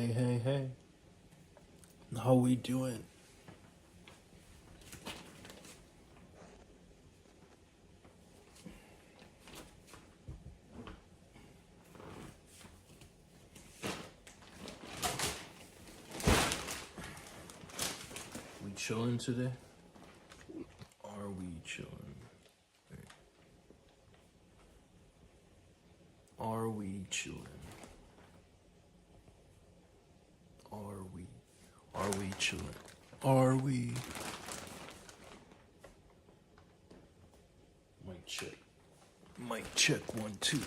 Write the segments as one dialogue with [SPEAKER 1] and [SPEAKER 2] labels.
[SPEAKER 1] Hey. How we doing? We chilling today? Are we chilling? Are we chilling? Are we chilling? Are we? Mic check. Mic check 1 2.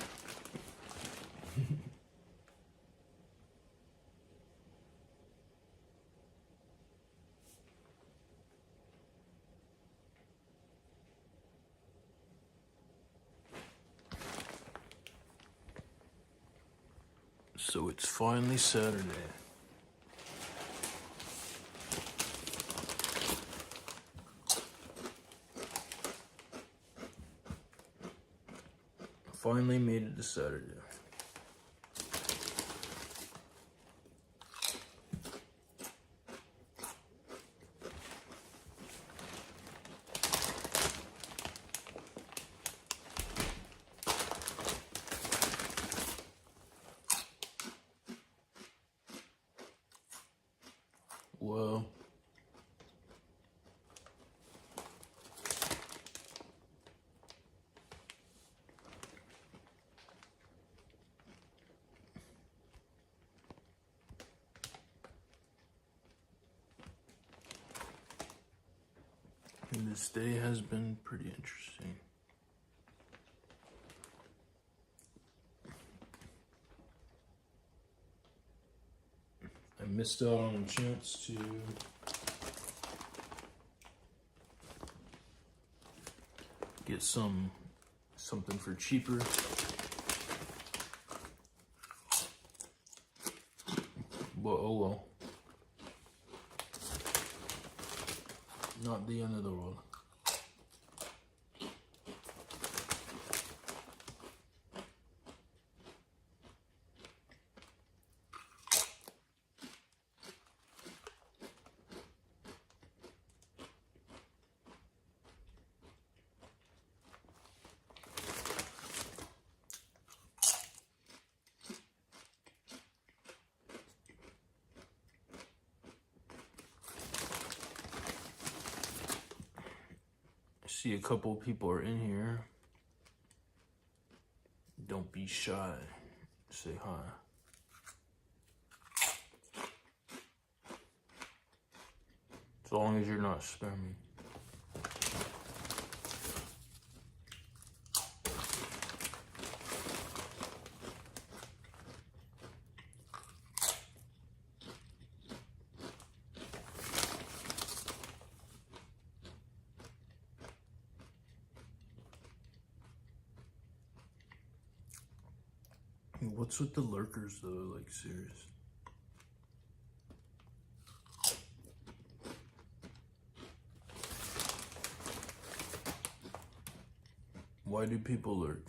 [SPEAKER 1] So it's finally Saturday. Finally made it to Saturday. Well, and this day has been pretty interesting. I missed out on a chance to get something for cheaper. But oh well. Not the end of the world. See a couple people are in here. Don't be shy. Say hi. As long as you're not spamming. What's with the lurkers though, like serious? Why do people lurk?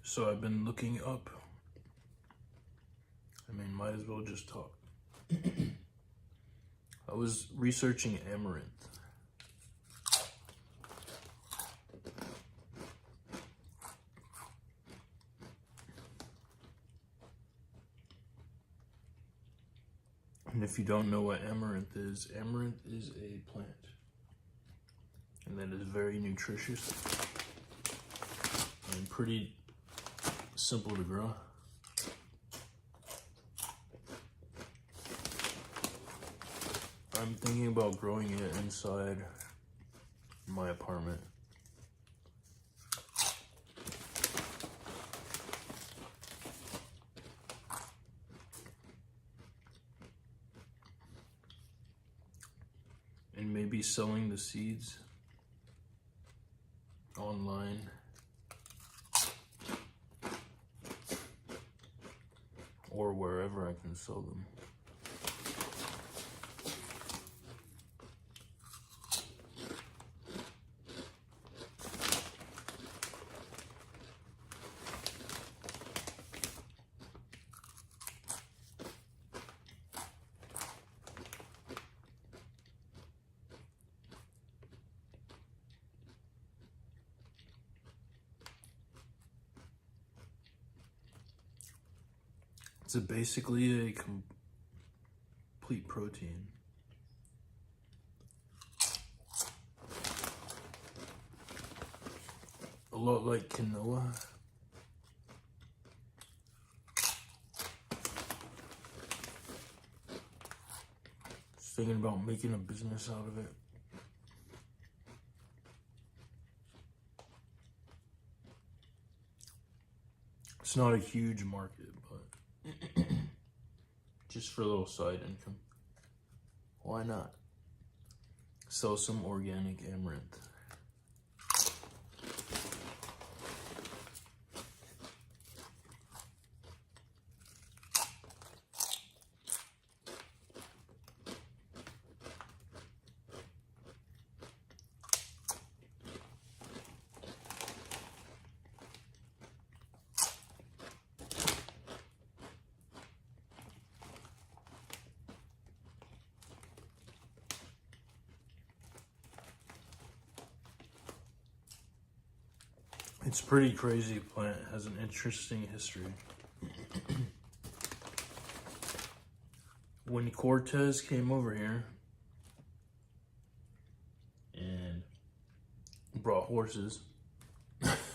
[SPEAKER 1] So I've been looking up. I mean, might as well just talk. I was researching amaranth. And if you don't know what amaranth is a plant. And that is very nutritious and pretty simple to grow. I'm thinking about growing it inside my apartment. And maybe selling the seeds online. or wherever I can sell them. It's basically a complete protein. A lot like quinoa. Just thinking about making a business out of it. It's not a huge market, but just for a little side income. Why not? Sell some organic amaranth. It's pretty crazy plant. It has an interesting history. When Cortez came over here and brought horses, that's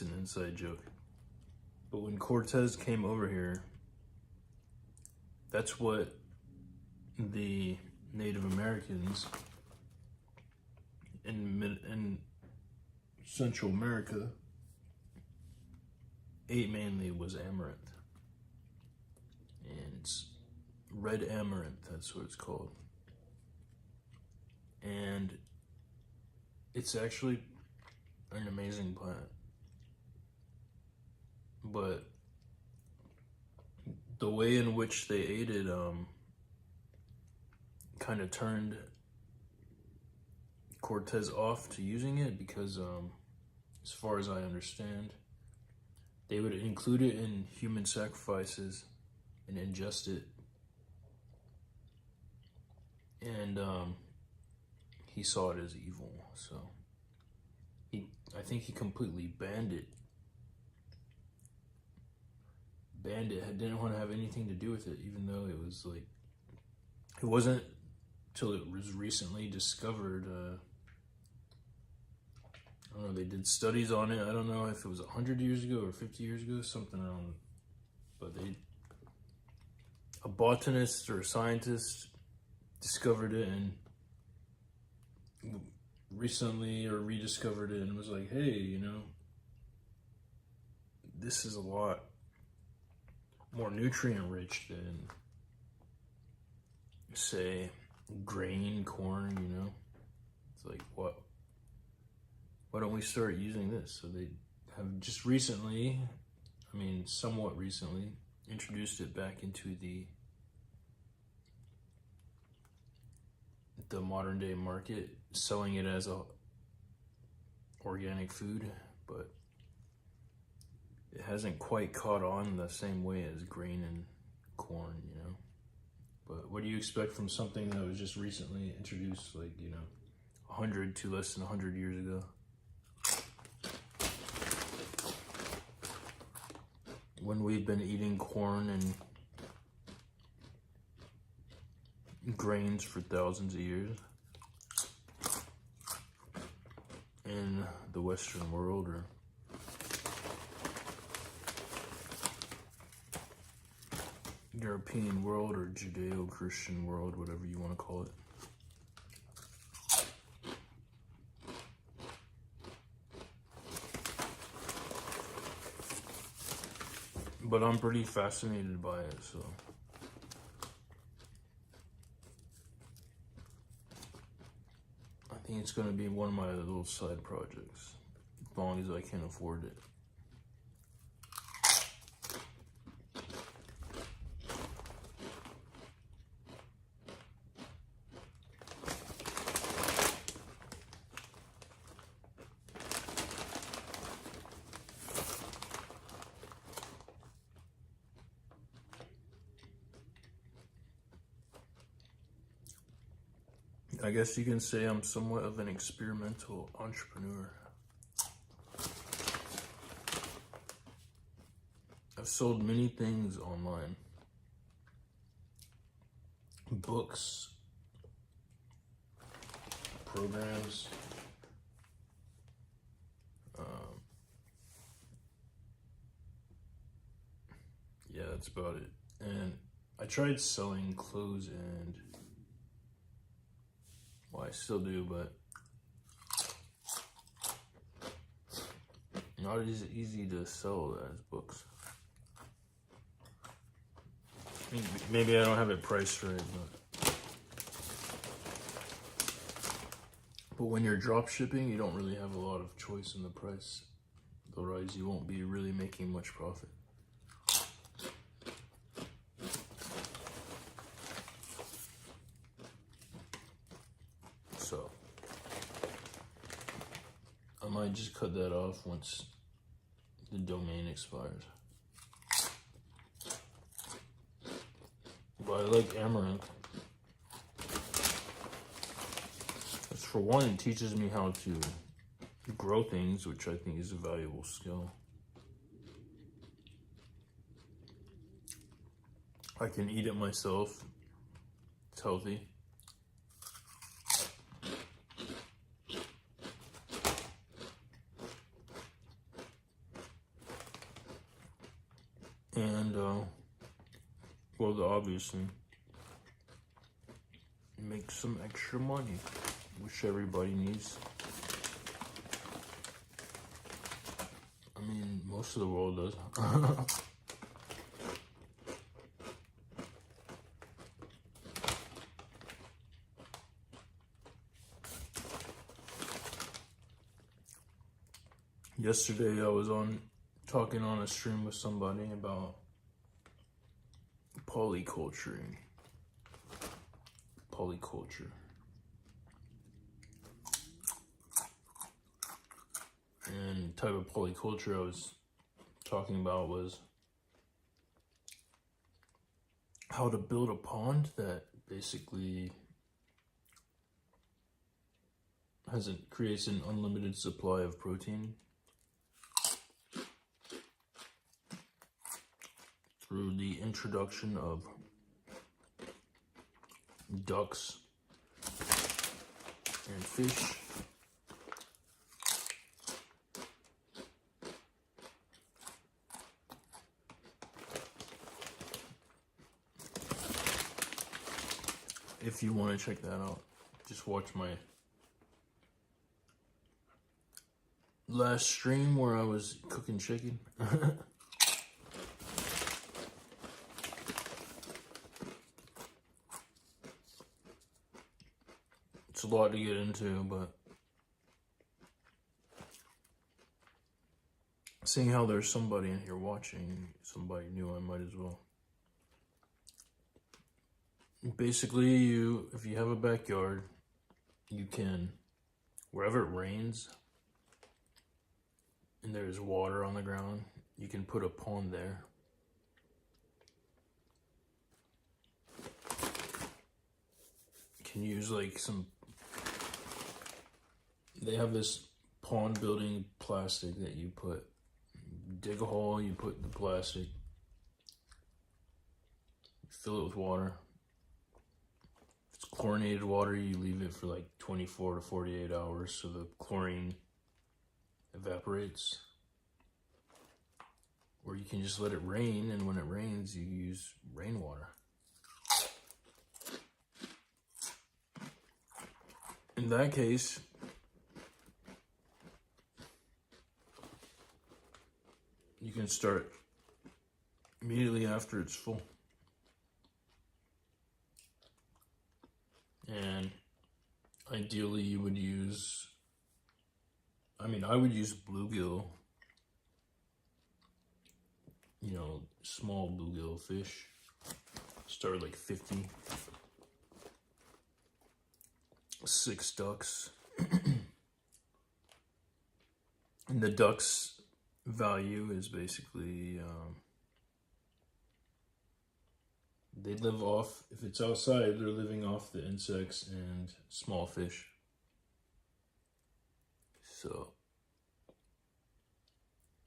[SPEAKER 1] an inside joke. But when Cortez came over here, that's what the Native Americans in Central America ate mainly was amaranth. And it's red amaranth, that's what it's called. And it's actually an amazing plant. But the way in which they ate it kind of turned Cortez off to using it because, as far as I understand, they would include it in human sacrifices and ingest it. And he saw it as evil, so I think he completely banned it. Didn't want to have anything to do with it, even though it was like, it wasn't till it was recently discovered. I don't know, they did studies on it. I don't know if it was 100 years ago or 50 years ago, something around, but a botanist or a scientist discovered it and recently or rediscovered it and was like, hey, you know, this is a lot more nutrient rich than, say, grain, corn, you know? It's like, what? Why don't we start using this? So they have just recently, I mean, somewhat recently, introduced it back into the modern day market, selling it as a organic food, but it hasn't quite caught on the same way as grain and corn, you know? But what do you expect from something that was just recently introduced, like, you know, 100 to less than 100 years ago? When we've been eating corn and grains for thousands of years in the Western world, or European world, or Judeo-Christian world, whatever you want to call it. But I'm pretty fascinated by it, so I think it's going to be one of my little side projects, as long as I can afford it. I guess you can say I'm somewhat of an experimental entrepreneur. I've sold many things online. Books, programs, yeah, that's about it. And I tried selling clothes and, well, I still do, but not as easy to sell as books. Maybe I don't have it priced right, but when you're drop shipping, you don't really have a lot of choice in the price. Otherwise, you won't be really making much profit. So, I might just cut that off once the domain expires. But I like Amaranth. That's for one, it teaches me how to grow things, which I think is a valuable skill. I can eat it myself. It's healthy. And, well, obviously, make some extra money, which everybody needs. I mean, most of the world does. Yesterday, I was talking on a stream with somebody about polyculture. And the type of polyculture I was talking about was how to build a pond that basically creates an unlimited supply of protein through the introduction of ducks and fish. If you want to check that out, just watch my last stream where I was cooking chicken. It's a lot to get into, but seeing how there's somebody in here watching, somebody new, I might as well. Basically, if you have a backyard, you can, wherever it rains and there's water on the ground, you can put a pond there. You can use like they have this pond building plastic that you dig a hole, you put the plastic, fill it with water. If it's chlorinated water, you leave it for like 24 to 48 hours so the chlorine evaporates. Or you can just let it rain, and when it rains, you use rainwater. In that case, you can start immediately after it's full. And ideally you would use, I would use bluegill, small bluegill fish. Start like 50. 6 ducks. And the ducks' value is basically They live off, if it's outside, they're living off the insects and small fish. So,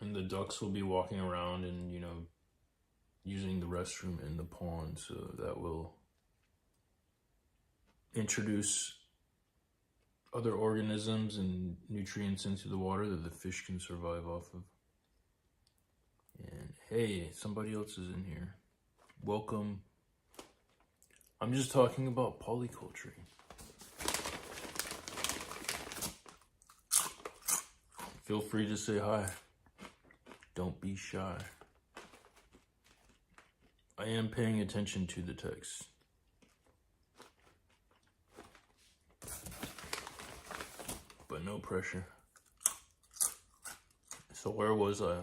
[SPEAKER 1] and the ducks will be walking around and, you know, using the restroom in the pond. So that will introduce other organisms and nutrients into the water that the fish can survive off of. And hey, somebody else is in here. Welcome. I'm just talking about polyculture. Feel free to say hi. Don't be shy. I am paying attention to the text. But no pressure. So where was I?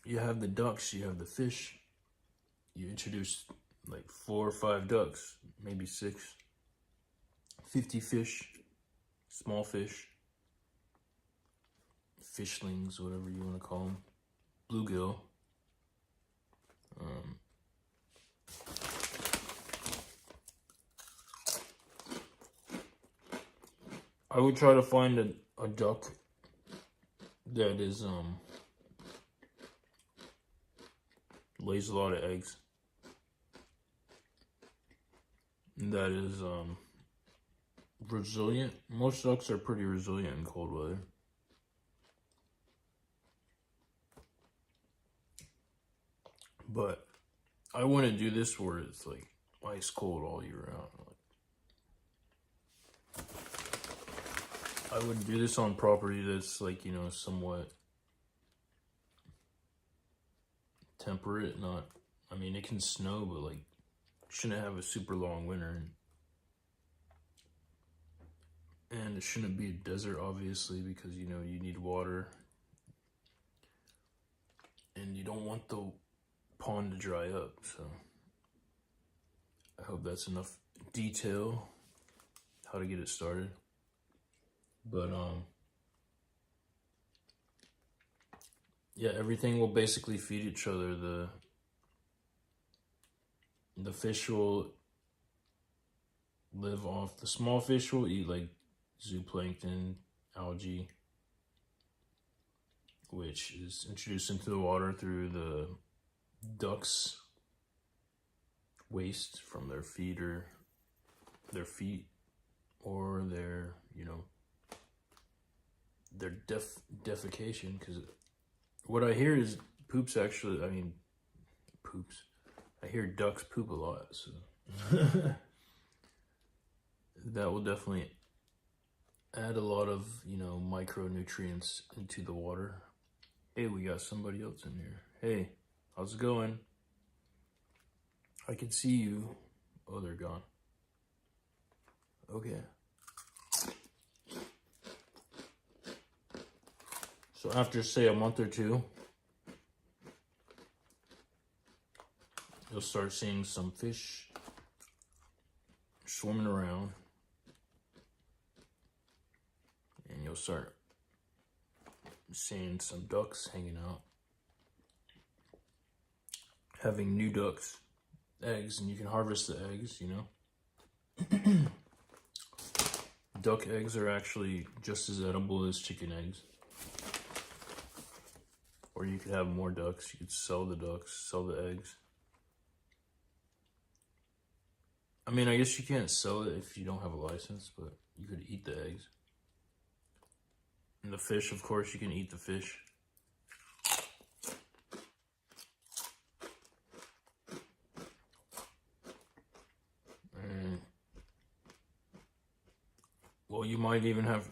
[SPEAKER 1] You have the ducks, you have the fish. You introduce like 4 or 5 ducks, maybe 6. 50 fish, small fish, fishlings, whatever you want to call them, bluegill. I would try to find a duck that is lays a lot of eggs. That is resilient. Most ducks are pretty resilient in cold weather. But I wouldn't do this where it's like ice cold all year round. I would do this on property that's like, you know, somewhat temperate. Not, I mean, it can snow, but like, shouldn't have a super long winter. And it shouldn't be a desert, obviously, because, you know, you need water. And you don't want the pond to dry up, so I hope that's enough detail how to get it started. But yeah, everything will basically feed each other. The fish will live off, the small fish will eat like zooplankton, algae, which is introduced into the water through the ducks' waste from their feet or their, you know, their defecation. Because what I hear is poops actually, I mean, poops. I hear ducks poop a lot, so that will definitely add a lot of, you know, micronutrients into the water. Hey, we got somebody else in here. Hey, how's it going? I can see you. Oh, they're gone. Okay. So after, say, a month or two, you'll start seeing some fish swimming around. And you'll start seeing some ducks hanging out. Having new ducks, eggs, and you can harvest the eggs, you know. Duck eggs are actually just as edible as chicken eggs. Or you could have more ducks. You could sell the ducks, sell the eggs. I mean, I guess you can't sell it if you don't have a license, but you could eat the eggs. And the fish, of course, you can eat the fish. And, well, you might even have,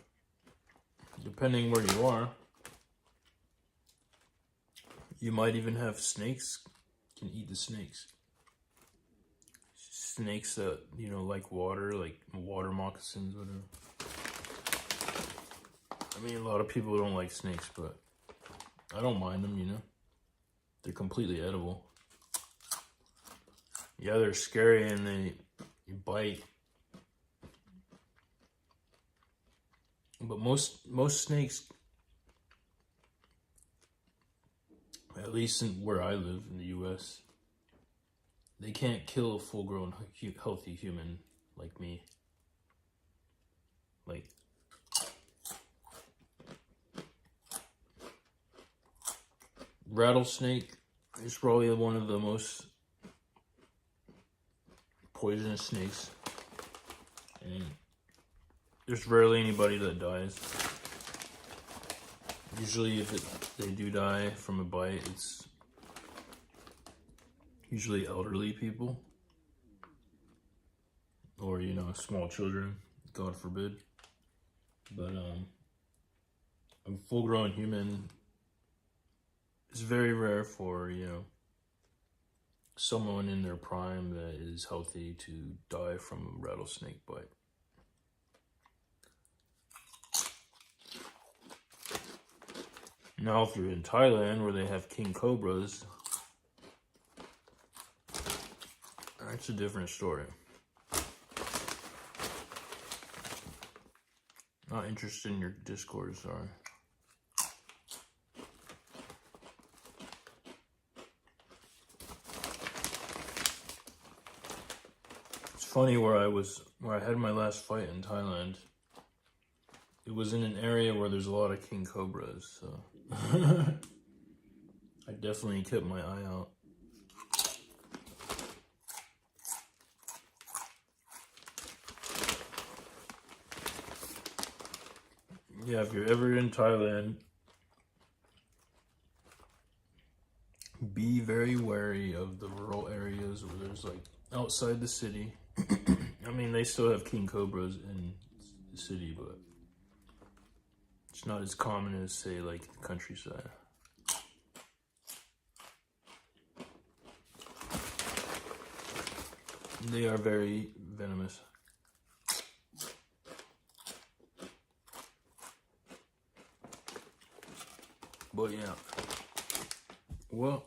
[SPEAKER 1] depending where you are, you might even have snakes. You can eat the snakes. Snakes that, you know, like water moccasins, whatever. I mean, a lot of people don't like snakes, but I don't mind them, you know. They're completely edible. Yeah, they're scary and they bite. But most snakes at least where I live in the U.S., they can't kill a full-grown, healthy human like me. Like, rattlesnake is probably one of the most poisonous snakes, and there's rarely anybody that dies. Usually if they do die from a bite, it's usually elderly people or, you know, small children, God forbid. But a full-grown human is very rare for, you know, someone in their prime that is healthy to die from a rattlesnake bite. Now, if you're in Thailand where they have king cobras, that's a different story. Not interested in your Discord, sorry. It's funny where I had my last fight in Thailand. It was in an area where there's a lot of king cobras, so I definitely kept my eye out. Yeah, if you're ever in Thailand, be very wary of the rural areas where there's like outside the city. I mean, they still have king cobras in the city, but it's not as common as, say, like the countryside. They are very venomous. But yeah, well,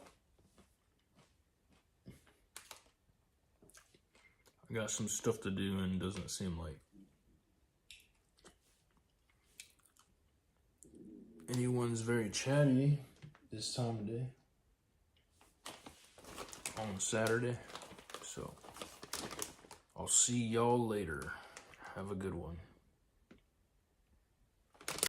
[SPEAKER 1] I got some stuff to do and it doesn't seem like anyone's very chatty this time of day on Saturday. So I'll see y'all later. Have a good one.